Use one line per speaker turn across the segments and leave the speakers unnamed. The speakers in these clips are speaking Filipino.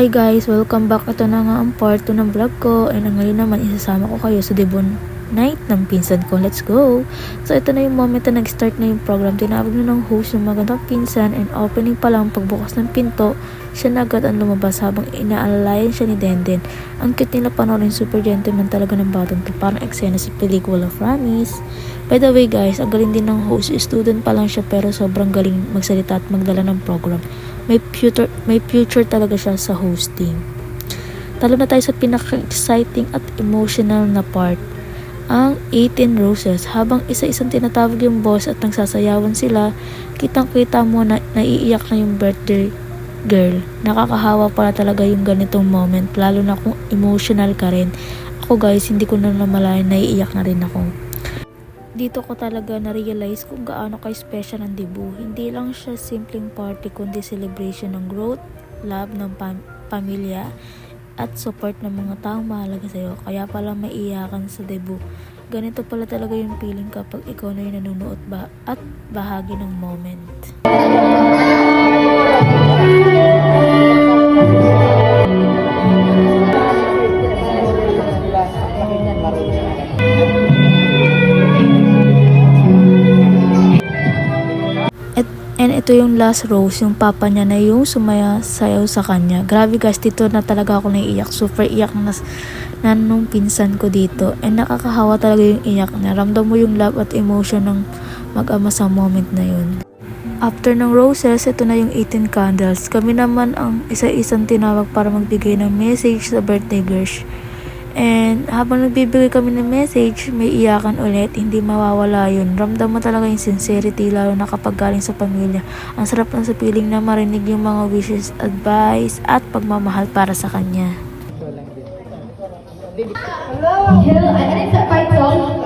Hi guys! Welcome back. Ito na nga ang part 2 ng vlog ko. And ngayon naman isasama ko kayo sa debut night ng pinsan ko. Let's go! So ito na yung moment na nag-start na yung program. Tinawag na ng host ng magandang pinsan and opening pa lang pagbukas ng pinto, siya na agad ang lumabas habang inaalayan siya ni Denden. Ang cute nila panoorin, super gentleman talaga ng batang to. Parang eksena sa pelikula, promise. By the way guys, ang galing din ng host. Student pa lang siya pero sobrang galing magsalita at magdala ng program. May future talaga siya sa hosting. Talo na tayo sa pinaka-exciting at emotional na part. Ang 18 Roses. Habang isa-isang tinatawag yung boss at nagsasayawan sila, kitang-kita mo na naiiyak na yung birthday girl. Nakakahawa pala talaga yung ganitong moment, lalo na kung emotional ka rin. Ako guys, hindi ko na namalayan, naiiyak na rin ako. Dito ko talaga na-realize kung gaano ka-special ang debut. Hindi lang siya simpleng party kundi celebration ng growth, love ng pamilya, at support ng mga taong mahalaga sa'yo. Kaya pala maiiyakan sa debut. Ganito pala talaga yung feeling kapag ikaw na yung nanonood at bahagi ng moment. And ito yung last rose, yung papa niya na yung sumayaw sa kanya. Grabe guys, dito na talaga ako naiiyak. Super iyak na nung pinsan ko dito. And nakakahawa talaga yung iyak niya. Ramdam mo yung love at emotion ng mag-ama sa moment na yun. After ng roses, ito na yung 18 candles. Kami naman ang isa-isang tinawag para magbigay ng message sa birthday girls. And habang nagbibigay kami ng message, may iyakan ulit, hindi mawawala yun. Ramdam mo talaga yung sincerity, lalo na kapag galing sa pamilya. Ang sarap lang sa piling na marinig yung mga wishes, advice, at pagmamahal para sa kanya.
Hello, ano sa fight song?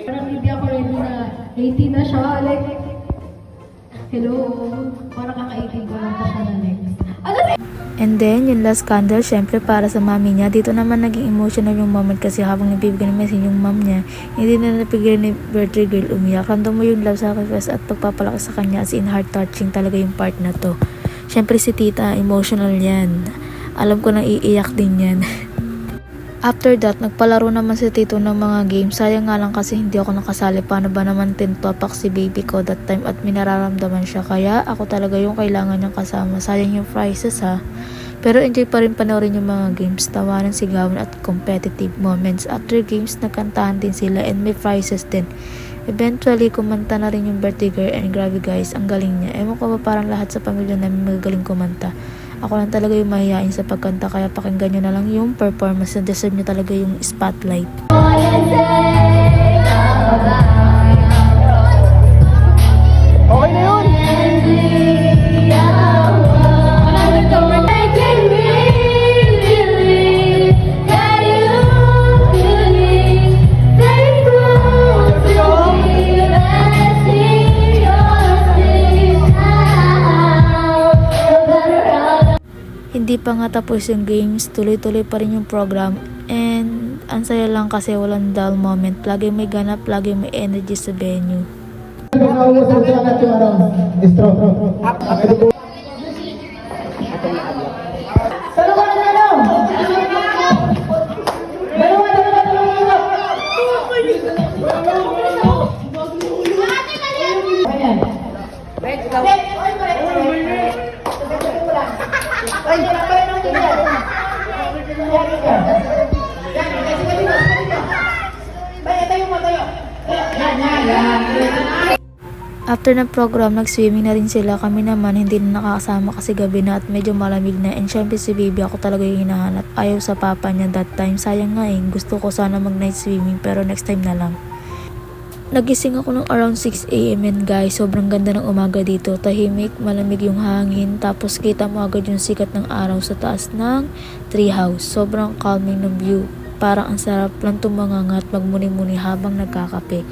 Parang hindi ako ready na 18 na siya. Like, hello, parang kaka-18 ko lang pa siya na next.
And then, yung last candle, syempre para sa mami niya. Dito naman naging emotional yung moment kasi habang nabibigyan ng message yung mom niya, hindi na napigil ni birthday girl umiyak. Ramdam mo yung love sacrifice at pagpapalaki sa kanya, as in heart touching talaga yung part na to. Syempre si tita, emotional yan. Alam ko nang iiyak din yan. After that, nagpalaro naman si tito ng mga games. Sayang nga lang kasi hindi ako nakasali. Paano ba naman tintopak si baby ko that time at minararamdaman siya. Kaya ako talaga yung kailangan niyang kasama. Sayang yung prizes ha. Pero enjoy pa rin panoorin yung mga games. Tawanan, sigawan at competitive moments. After games, nagkantahan din sila and may prizes din. Eventually, kumanta na rin yung birthday girl and grabe guys, ang galing niya. Ewan ko ba parang lahat sa pamilya namin magagaling kumanta. Ako lang talaga yung mahihain sa pagkanta kaya pakinggan nyo na lang yung performance na deserve nyo talaga yung spotlight.
Okay na yun!
Hindi pa nga tapos yung games, tuloy-tuloy pa rin yung program and ang saya lang kasi walang dull moment. Lagi may ganap, lagi may energy sa venue. After ng program, nag-swimming na rin sila. Kami naman hindi na nakakasama kasi gabi na at medyo malamig na. And syempre si baby ako talaga yung hinahanap. Ayaw sa papa niya that time. Sayang nga eh. Gusto ko sana mag-night swimming pero next time na lang. Nagising ako ng around 6 AM and guys, sobrang ganda ng umaga dito. Tahimik, malamig yung hangin. Tapos kita mo agad yung sikat ng araw sa taas ng treehouse. Sobrang calming ng view. Parang ang sarap lang tumangangat magmuni-muni habang nagkakape.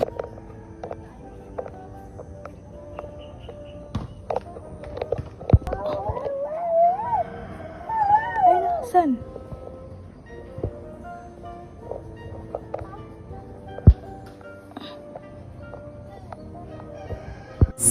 Saan?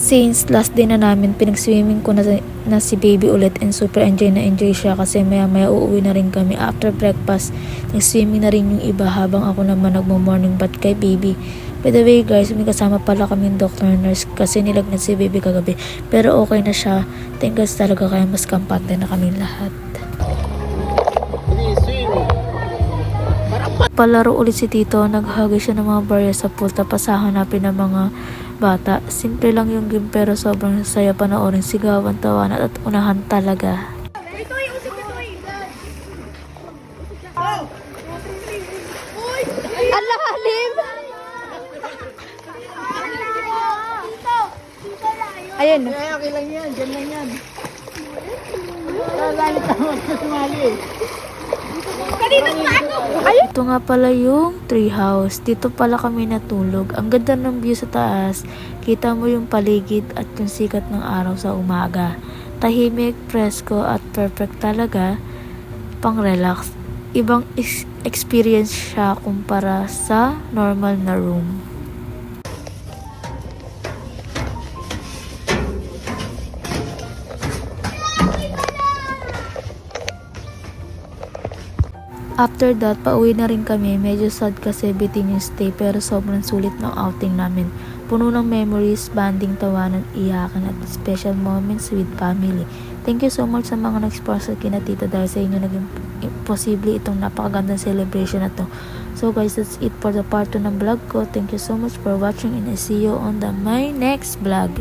Since last day na namin, pinag-swimming ko na si baby ulit and super enjoy na enjoy siya kasi maya maya uuwi na rin kami. After breakfast, nag-swimming na rin yung iba habang ako naman nagmo-morning bath kay baby. By the way guys, may kasama pala kaming doctor nurse kasi nilagnat si baby kagabi. Pero okay na siya. Thank God talaga kaya mas kampante na kami lahat. Palaro ulit si Tito, naghagay siya ng mga barya sa pool tapos hahanapin ng mga bata. Simple lang yung game pero sobrang saya panoorin, sigawan, tawanan at unahan talaga.
Ang lalim! Ayun. Okay lang yan, dyan lang yan. Lalo tawag sa sumali.
Ito nga pala yung tree house. Dito pala kami natulog. Ang ganda ng view sa taas. Kita mo yung paligid at yung sikat ng araw sa umaga. Tahimik, presko at perfect talaga pang relax. Ibang experience siya kumpara sa normal na room. After that, pauwi na rin kami. Medyo sad kasi bitin yung stay pero sobrang sulit ng outing namin. Puno ng memories, banding, tawanan, iyakan at special moments with family. Thank you so much sa mga nag-sponsor kina tita dahil sa inyo naging posible itong napakagandang celebration na to. So guys, that's it for the part 2 ng vlog ko. Thank you so much for watching and I see you on my next vlog.